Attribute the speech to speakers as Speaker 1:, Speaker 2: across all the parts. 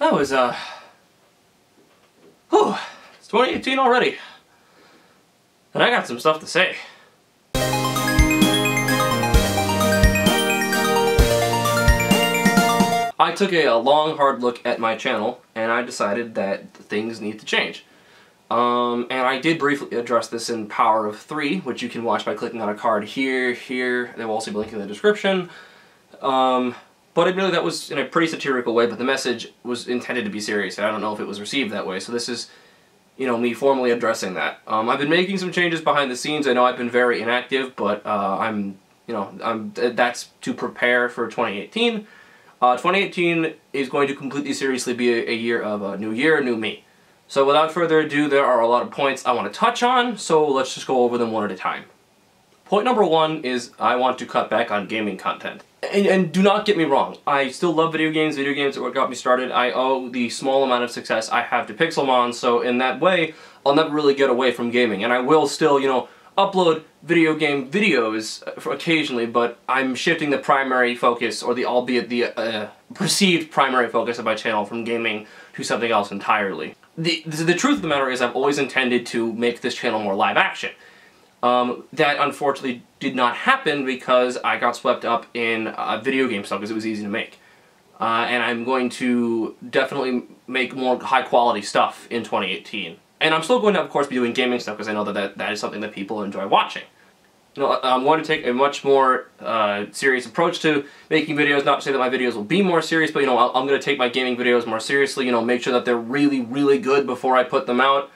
Speaker 1: That was, whew, it's 2018 already. And I got some stuff to say. I took a long, hard look at my channel, and I decided that things need to change. And I did briefly address this in Power of 3, which you can watch by clicking on a card here. They will also be linked in the description. But admittedly, that was in a pretty satirical way, but the message was intended to be serious, and I don't know if it was received that way. So this is, you know, me formally addressing that. I've been making some changes behind the scenes. I know I've been very inactive, but that's to prepare for 2018. 2018 is going to completely seriously be a year of a new year, new me. So without further ado, there are a lot of points I want to touch on, so let's just go over them one at a time. Point number 1 is I want to cut back on gaming content. And do not get me wrong, I still love video games are what got me started. I owe the small amount of success I have to Pixelmon, so in that way, I'll never really get away from gaming. And I will still, you know, upload video game videos occasionally, but I'm shifting the primary focus, or albeit the perceived primary focus of my channel from gaming to something else entirely. The truth of the matter is I've always intended to make this channel more live action. That unfortunately did not happen because I got swept up in video game stuff because it was easy to make. And I'm going to definitely make more high quality stuff in 2018. And I'm still going to, of course, be doing gaming stuff because I know that is something that people enjoy watching. You know, I'm going to take a much more serious approach to making videos. Not to say that my videos will be more serious, but, you know, I'm going to take my gaming videos more seriously, you know, make sure that they're really, really good before I put them out.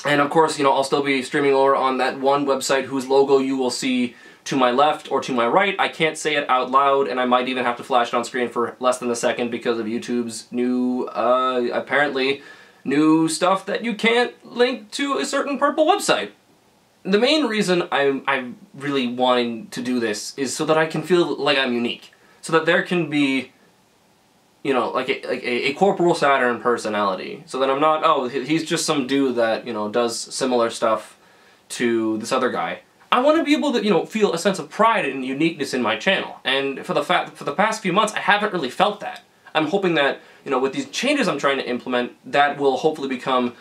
Speaker 1: And of course, you know, I'll still be streaming over on that one website whose logo you will see to my left or to my right. I can't say it out loud, and I might even have to flash it on screen for less than a second because of YouTube's new, apparently, new stuff that you can't link to a certain purple website. The main reason I'm really wanting to do this is so that I can feel like I'm unique. So that there can be, you know, like a CorporalSaturn personality. So that I'm not, oh, he's just some dude that, you know, does similar stuff to this other guy. I want to be able to, you know, feel a sense of pride and uniqueness in my channel. And for the past few months, I haven't really felt that. I'm hoping that, you know, with these changes I'm trying to implement, that will hopefully become,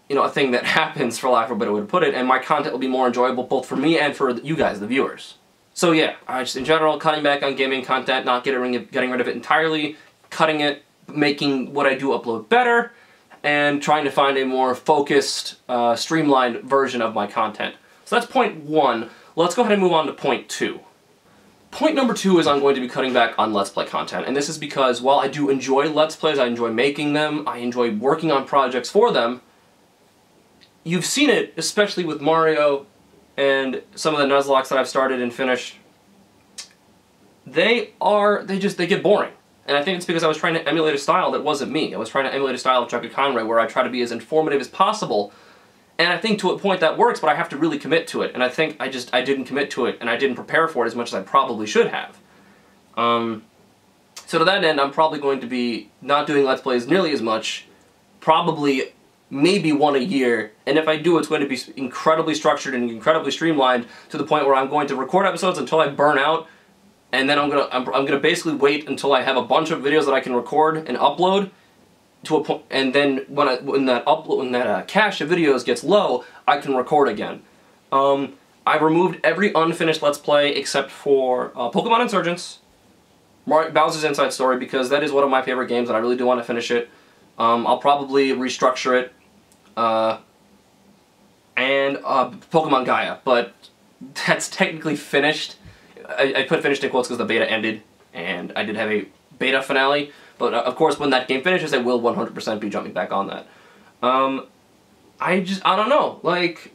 Speaker 1: you know, a thing that happens, for lack of a better way to put it, and my content will be more enjoyable both for me and for you guys, the viewers. So yeah, just in general, cutting back on gaming content, not getting rid of it entirely, cutting it, making what I do upload better, and trying to find a more focused, streamlined version of my content. So that's point 1. Let's go ahead and move on to point 2. Point number 2 is I'm going to be cutting back on Let's Play content, and this is because while I do enjoy Let's Plays, I enjoy making them, I enjoy working on projects for them, you've seen it, especially with Mario and some of the Nuzlocke that I've started and finished. They get boring. And I think it's because I was trying to emulate a style that wasn't me. I was trying to emulate a style of Chuck and Conroy where I try to be as informative as possible. And I think to a point that works, but I have to really commit to it. And I think I didn't commit to it, and I didn't prepare for it as much as I probably should have. So to that end, I'm probably going to be not doing Let's Plays nearly as much, probably maybe one a year, and if I do, it's going to be incredibly structured and incredibly streamlined to the point where I'm going to record episodes until I burn out, and then I'm gonna basically wait until I have a bunch of videos that I can record and upload to a point, and then when that cache of videos gets low, I can record again. I removed every unfinished Let's Play except for Pokemon Insurgents, Bowser's Inside Story, because that is one of my favorite games and I really do want to finish it. I'll probably restructure it, and Pokemon Gaia, but that's technically finished. I put finished in quotes because the beta ended, and I did have a beta finale, but of course when that game finishes I will 100% be jumping back on that. I don't know, like,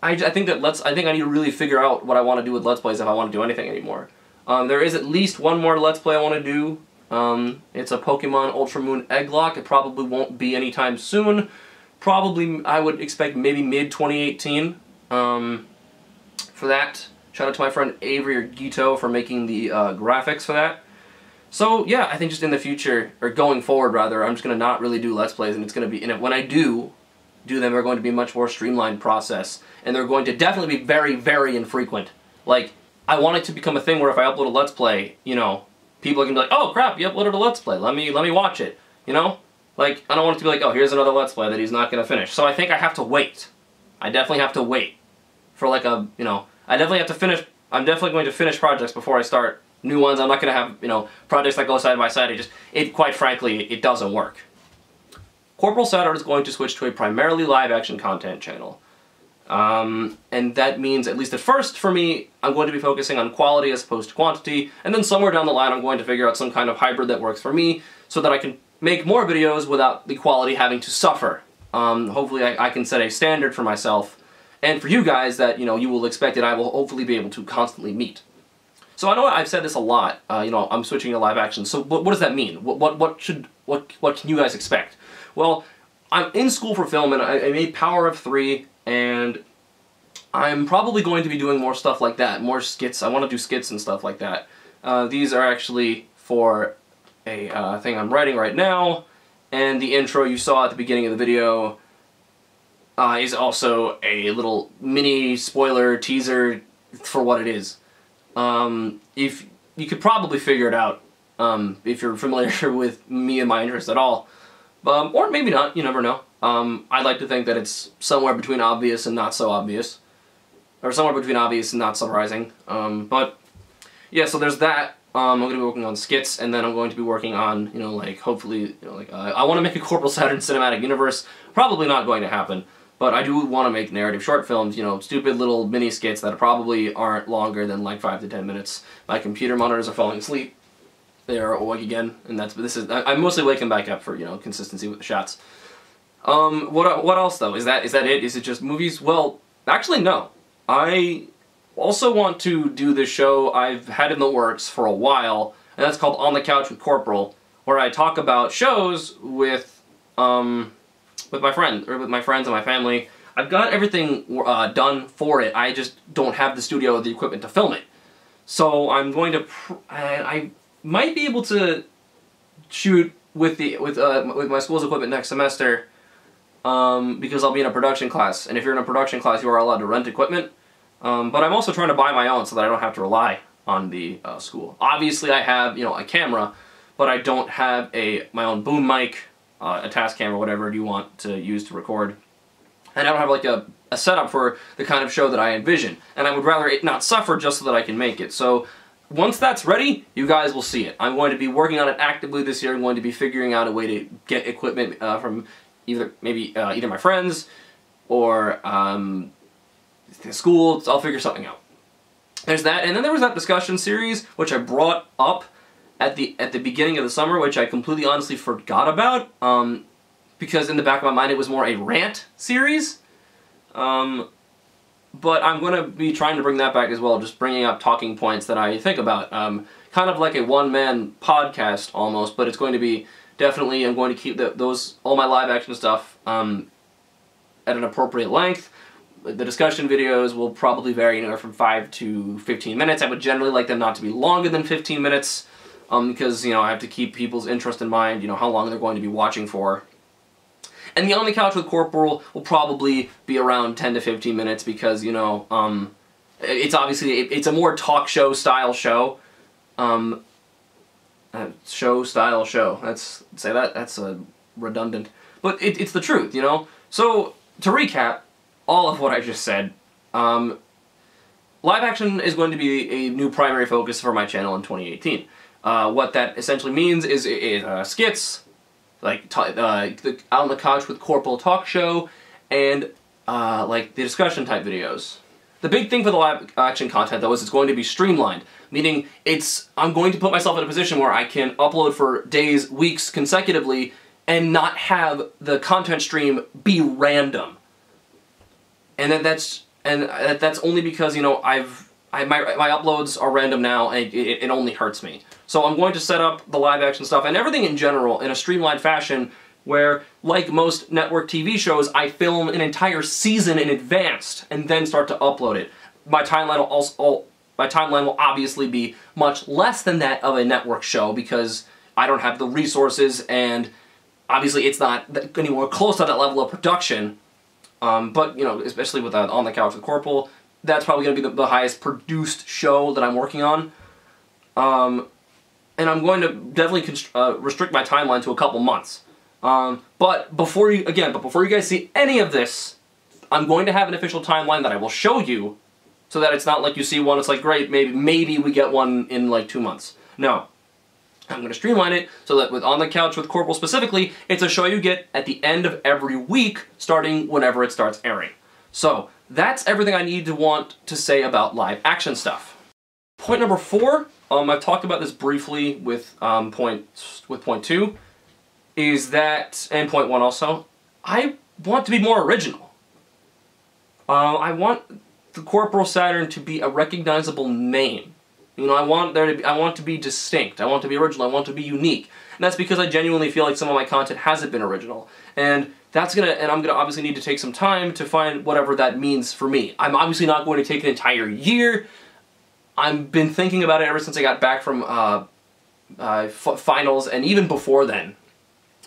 Speaker 1: I think I need to really figure out what I want to do with Let's Plays if I want to do anything anymore. There is at least one more Let's Play I want to do. It's a Pokemon Ultra Moon Egglock. It probably won't be anytime soon. Probably, I would expect maybe mid-2018 for that. Shout out to my friend Avery or Gito for making the graphics for that. So yeah, I think just in the future, or going forward rather, I'm just going to not really do Let's Plays, and it's going to be, and when I do them, they're going to be a much more streamlined process, and they're going to definitely be very, very infrequent. Like, I want it to become a thing where if I upload a Let's Play, you know, people are gonna be like, oh crap, you uploaded a Let's Play, let me watch it, you know? Like, I don't want it to be like, oh, here's another Let's Play that he's not gonna finish. So I think I have to wait. I definitely have to wait for like a, you know, I definitely have to finish, I'm definitely going to finish projects before I start new ones. I'm not gonna have, you know, projects that go side by side. Quite frankly, it doesn't work. CorporalSaturn is going to switch to a primarily live-action content channel. And that means, at least at first, for me, I'm going to be focusing on quality as opposed to quantity, and then somewhere down the line I'm going to figure out some kind of hybrid that works for me, so that I can make more videos without the quality having to suffer. Hopefully I can set a standard for myself, and for you guys that, you know, you will expect and I will hopefully be able to constantly meet. So I know I've said this a lot, you know, I'm switching to live action, so what does that mean? What can you guys expect? Well, I'm in school for film, and I made Power of 3, and I'm probably going to be doing more stuff like that, more skits. I want to do skits and stuff like that. These are actually for a thing I'm writing right now, and the intro you saw at the beginning of the video is also a little mini spoiler teaser for what it is. If you could probably figure it out if you're familiar with me and my interests at all. Or maybe not, you never know. I'd like to think that it's somewhere between obvious and not so obvious. Or somewhere between obvious and not surprising. But, yeah, so there's that. I'm going to be working on skits, and then I'm going to be working on, you know, like, hopefully, you know, like, I want to make a CorporalSaturn cinematic universe. Probably not going to happen. But I do want to make narrative short films, you know, stupid little mini skits that probably aren't longer than, like, 5 to 10 minutes. My computer monitors are falling asleep. They are awake again, and I'm mostly waking back up for, you know, consistency with the shots. What else though? Is that it? Is it just movies? Well, actually no. I also want to do this show I've had in the works for a while, and that's called On the Couch with Corporal, where I talk about shows with my friends and my family. I've got everything done for it. I just don't have the studio or the equipment to film it. So I'm going to I might be able to shoot with my school's equipment next semester, because I'll be in a production class, and if you're in a production class you are allowed to rent equipment, but I'm also trying to buy my own so that I don't have to rely on the school. Obviously I have, you know, a camera, but I don't have my own boom mic, a task camera, whatever you want to use to record, and I don't have like a setup for the kind of show that I envision, and I would rather it not suffer just so that I can make it. So once that's ready, you guys will see it. I'm going to be working on it actively this year. I'm going to be figuring out a way to get equipment from either my friends or the school. I'll figure something out. There's that, and then there was that discussion series which I brought up at the beginning of the summer, which I completely honestly forgot about, because in the back of my mind it was more a rant series. But I'm going to be trying to bring that back as well, just bringing up talking points that I think about. Kind of like a one-man podcast almost, but it's going to be definitely, I'm going to keep all my live-action stuff at an appropriate length. The discussion videos will probably vary anywhere from 5 to 15 minutes. I would generally like them not to be longer than 15 minutes, because, you know, I have to keep people's interest in mind, you know, how long they're going to be watching for. And the On the Couch with Corporal will probably be around 10 to 15 minutes because, you know, it's obviously, it's a more talk show style show. Show style show. That's redundant. But it's the truth, you know? So, to recap all of what I just said, live action is going to be a new primary focus for my channel in 2018. What that essentially means is skits, like the On the Couch with Corporal talk show, and like the discussion type videos. The big thing for the live action content though is it's going to be streamlined, meaning I'm going to put myself in a position where I can upload for days, weeks consecutively, and not have the content stream be random. And that's only because, you know, my uploads are random now, and it only hurts me. So I'm going to set up the live action stuff and everything in general in a streamlined fashion where, like most network TV shows, I film an entire season in advance and then start to upload it. My timeline will obviously be much less than that of a network show because I don't have the resources, and obviously it's not anywhere close to that level of production. But, you know, especially with On the Couch with Corporal, that's probably going to be the highest produced show that I'm working on. and I'm going to definitely restrict my timeline to a couple months. But before you guys see any of this, I'm going to have an official timeline that I will show you, so that it's not like you see one, it's like, great, maybe we get one in like 2 months. No. I'm going to streamline it so that with On the Couch with Corporal specifically, it's a show you get at the end of every week, starting whenever it starts airing. So, that's everything I need to want to say about live action stuff. Point number 4, I've talked about this briefly with point 2, is that, and point 1 also, I want to be more original. I want the CorporalSaturn to be a recognizable name. You know, I want to be distinct, I want to be original, I want to be unique. And that's because I genuinely feel like some of my content hasn't been original. And I'm gonna obviously need to take some time to find whatever that means for me. I'm obviously not going to take an entire year. I've been thinking about it ever since I got back from finals, and even before then.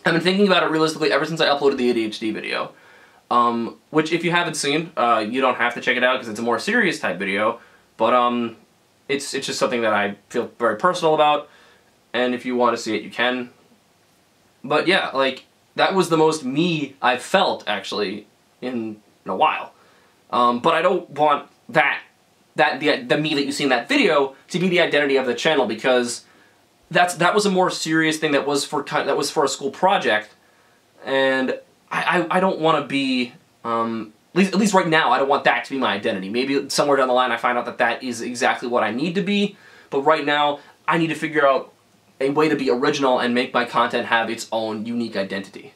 Speaker 1: I've been thinking about it realistically ever since I uploaded the ADHD video. Which, if you haven't seen, you don't have to check it out because it's a more serious type video. But it's just something that I feel very personal about, and if you want to see it, you can. But yeah, like, that was the most me I've felt, actually, in a while. But I don't want the me that you see in that video to be the identity of the channel, because that was a more serious thing that was for a school project, and I don't want to be, at least right now, I don't want that to be my identity. Maybe somewhere down the line I find out that that is exactly what I need to be, but right now I need to figure out a way to be original and make my content have its own unique identity.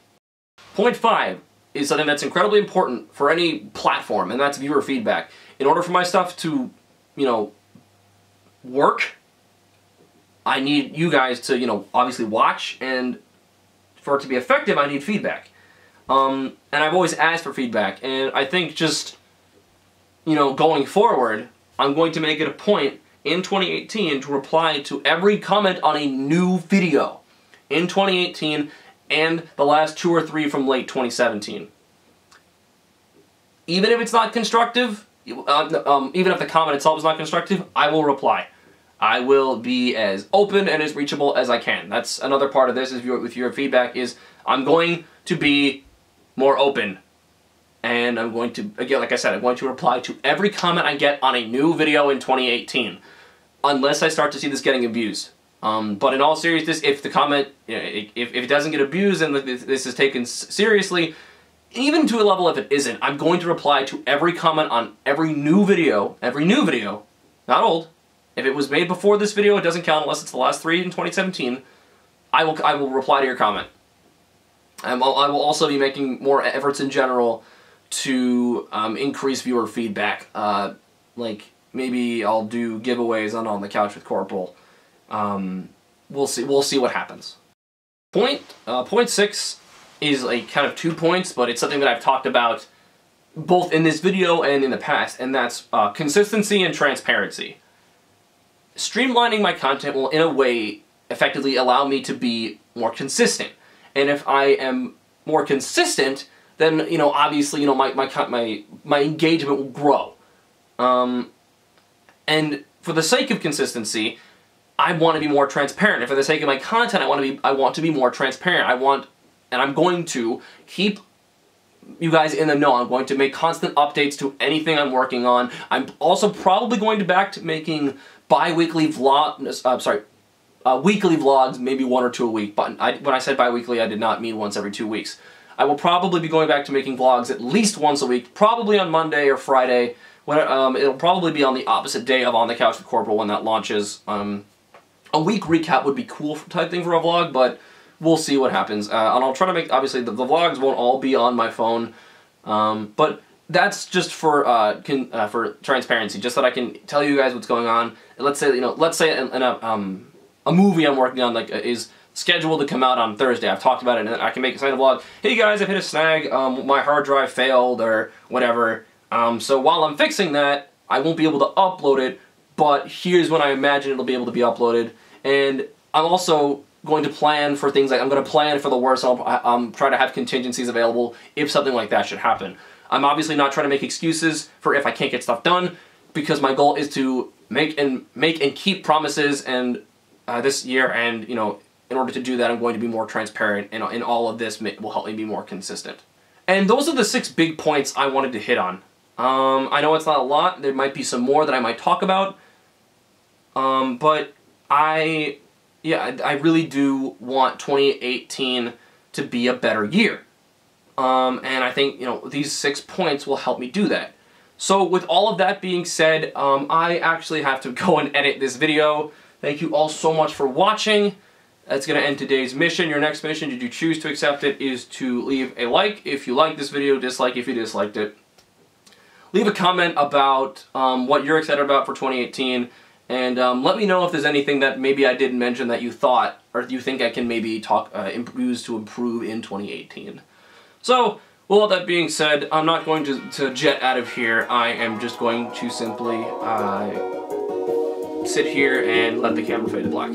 Speaker 1: Point 5 is something that's incredibly important for any platform, and that's viewer feedback. In order for my stuff to, you know, work, I need you guys to, you know, obviously watch, and for it to be effective, I need feedback. And I've always asked for feedback, and I think just, you know, going forward, I'm going to make it a point in 2018 to reply to every comment on a new video in 2018 and the last 2 or 3 from late 2017. Even if it's not constructive, even if the comment itself is not constructive, I will reply. I will be as open and as reachable as I can. That's another part of this, is with your feedback, is I'm going to be more open. And I'm going to, again, like I said, I'm going to reply to every comment I get on a new video in 2018. Unless I start to see this getting abused. But in all seriousness, if the comment, you know, if it doesn't get abused and this is taken seriously, even to a level if it isn't, I'm going to reply to every comment on every new video, not old. If it was made before this video, it doesn't count unless it's the last 3 in 2017. I will reply to your comment. I will also be making more efforts in general to increase viewer feedback. Like, maybe I'll do giveaways on the Couch with Corporal. We'll see what happens. Point 6 is like kind of 2 points, but it's something that I've talked about both in this video and in the past, and that's consistency and transparency. Streamlining my content will, in a way, effectively allow me to be more consistent. And if I am more consistent, then, you know, obviously, you know, my engagement will grow. And for the sake of consistency, I want to be more transparent. And for the sake of my content, I want to be more transparent. And I'm going to keep you guys in the know. I'm going to make constant updates to anything I'm working on. I'm also probably going to back to making bi-weekly weekly vlogs, maybe 1 or 2 a week. But when I said bi-weekly, I did not mean once every 2 weeks. I will probably be going back to making vlogs at least once a week, probably on Monday or Friday. When it'll probably be on the opposite day of On the Couch with Corporal when that launches. A week recap would be cool type thing for a vlog, but we'll see what happens. And I'll try to make, obviously, the vlogs won't all be on my phone, but that's just for transparency, just that I can tell you guys what's going on. Let's say, you know, in a movie I'm working on, like, is scheduled to come out on Thursday. I've talked about it, and I can make a vlog. Hey guys, I've hit a snag. My hard drive failed or whatever. So while I'm fixing that, I won't be able to upload it, but here's when I imagine it'll be able to be uploaded. And I'm also going to plan for things like, I'm going to plan for the worst, and I'll try to have contingencies available if something like that should happen. I'm obviously not trying to make excuses for if I can't get stuff done, because my goal is to make and keep promises and this year, and you know, in order to do that, I'm going to be more transparent, and in all of this will help me be more consistent. And those are the 6 big points I wanted to hit on. I know it's not a lot. There might be some more that I might talk about, but I really do want 2018 to be a better year. And I think, you know, these 6 points will help me do that. So with all of that being said, I actually have to go and edit this video. Thank you all so much for watching. That's going to end today's mission. Your next mission, did you choose to accept it, is to leave a like if you liked this video, dislike if you disliked it. Leave a comment about what you're excited about for 2018, and let me know if there's anything that maybe I didn't mention that you thought, or you think I can maybe use to improve in 2018. So, with all that being said, I'm not going to jet out of here. I am just going to simply sit here and let the camera fade to black.